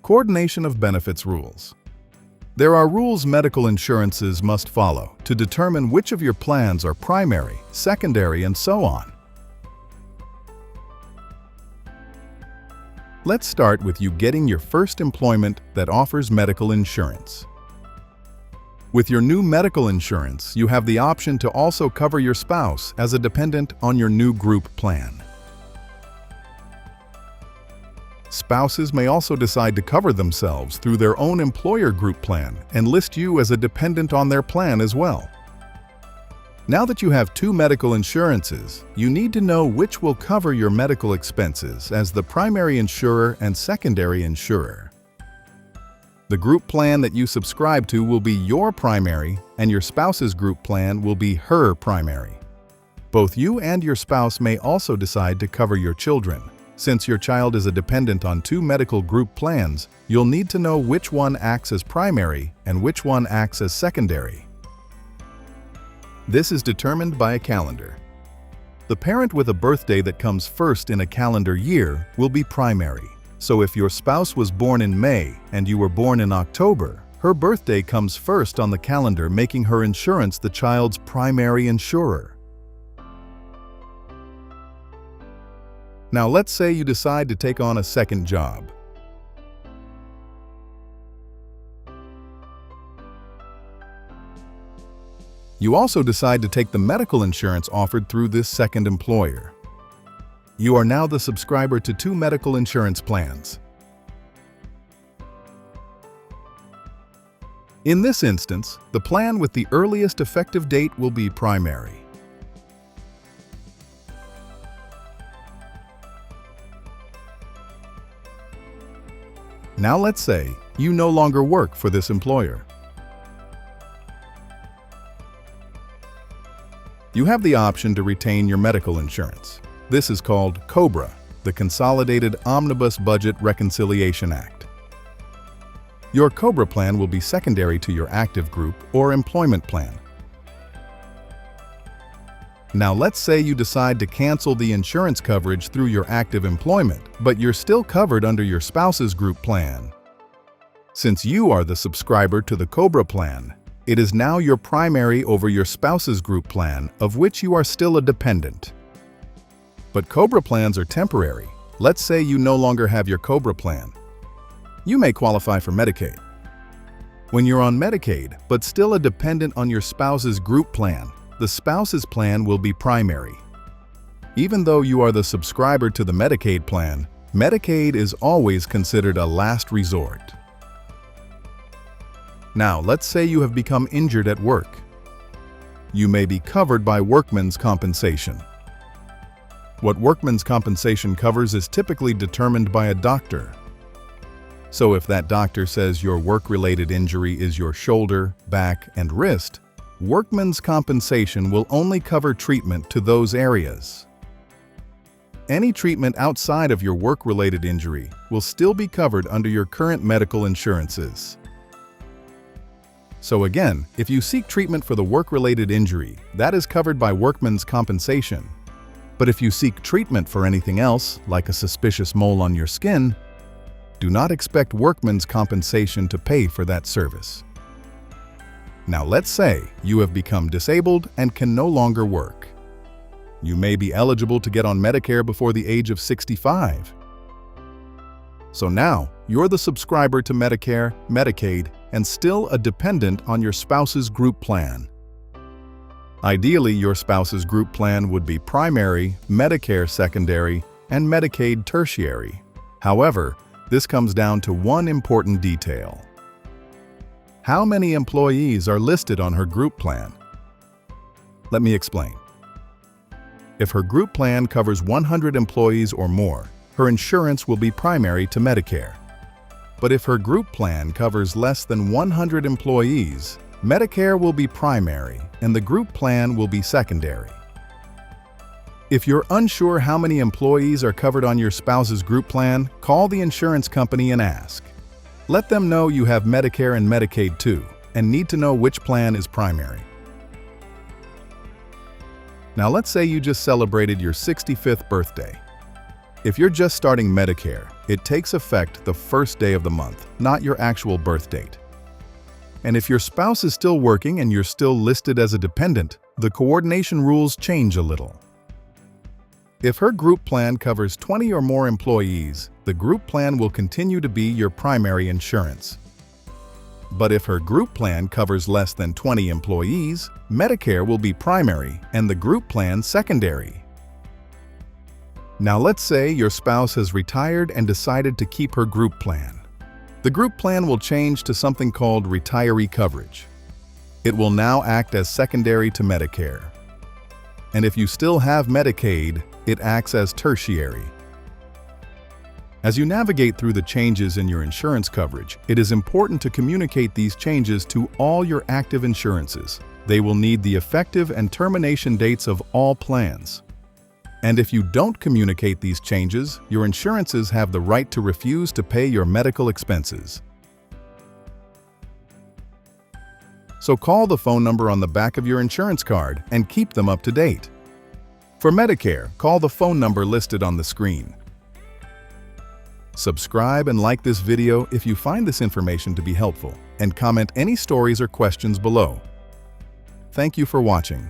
Coordination of benefits rules. There are rules medical insurances must follow to determine which of your plans are primary, secondary, and so on. Let's start with you getting your first employment that offers medical insurance. With your new medical insurance, you have the option to also cover your spouse as a dependent on your new group plan. Spouses may also decide to cover themselves through their own employer group plan and list you as a dependent on their plan as well. Now that you have two medical insurances, you need to know which will cover your medical expenses as the primary insurer and secondary insurer. The group plan that you subscribe to will be your primary, and your spouse's group plan will be her primary. Both you and your spouse may also decide to cover your children. Since your child is a dependent on two medical group plans, you'll need to know which one acts as primary and which one acts as secondary. This is determined by a calendar. The parent with a birthday that comes first in a calendar year will be primary. So if your spouse was born in May and you were born in October, her birthday comes first on the calendar, making her insurance the child's primary insurer. Now let's say you decide to take on a second job. You also decide to take the medical insurance offered through this second employer. You are now the subscriber to two medical insurance plans. In this instance, the plan with the earliest effective date will be primary. Now let's say you no longer work for this employer. You have the option to retain your medical insurance. This is called COBRA, the Consolidated Omnibus Budget Reconciliation Act. Your COBRA plan will be secondary to your active group or employment plan. Now let's say you decide to cancel the insurance coverage through your active employment, but you're still covered under your spouse's group plan. Since you are the subscriber to the COBRA plan, it is now your primary over your spouse's group plan, of which you are still a dependent. But COBRA plans are temporary. Let's say you no longer have your COBRA plan. You may qualify for Medicaid. When you're on Medicaid, but still a dependent on your spouse's group plan, the spouse's plan will be primary. Even though you are the subscriber to the Medicaid plan, Medicaid is always considered a last resort. Now, let's say you have become injured at work. You may be covered by workman's compensation. What workman's compensation covers is typically determined by a doctor. So if that doctor says your work-related injury is your shoulder, back, and wrist, workman's compensation will only cover treatment to those areas. Any treatment outside of your work-related injury will still be covered under your current medical insurances. So again, if you seek treatment for the work-related injury, that is covered by workman's compensation. But if you seek treatment for anything else, like a suspicious mole on your skin, do not expect workman's compensation to pay for that service. Now let's say you have become disabled and can no longer work. You may be eligible to get on Medicare before the age of 65. So now you're the subscriber to Medicare, Medicaid, and still a dependent on your spouse's group plan. Ideally, your spouse's group plan would be primary, Medicare secondary, and Medicaid tertiary. However, this comes down to one important detail. How many employees are listed on her group plan? Let me explain. If her group plan covers 100 employees or more, her insurance will be primary to Medicare. But if her group plan covers less than 100 employees, Medicare will be primary and the group plan will be secondary. If you're unsure how many employees are covered on your spouse's group plan, call the insurance company and ask. Let them know you have Medicare and Medicaid too, and need to know which plan is primary. Now let's say you just celebrated your 65th birthday. If you're just starting Medicare, It takes effect the first day of the month, not your actual birth date. And if your spouse is still working and you're still listed as a dependent, the coordination rules change a little. If her group plan covers 20 or more employees, the group plan will continue to be your primary insurance. But if her group plan covers less than 20 employees, Medicare will be primary and the group plan secondary. Now let's say your spouse has retired and decided to keep her group plan. The group plan will change to something called retiree coverage. It will now act as secondary to Medicare. And if you still have Medicaid, it acts as tertiary. As you navigate through the changes in your insurance coverage, it is important to communicate these changes to all your active insurances. They will need the effective and termination dates of all plans. And if you don't communicate these changes, your insurances have the right to refuse to pay your medical expenses. So call the phone number on the back of your insurance card and keep them up to date. For Medicare, call the phone number listed on the screen. Subscribe and like this video if you find this information to be helpful, and comment any stories or questions below. Thank you for watching.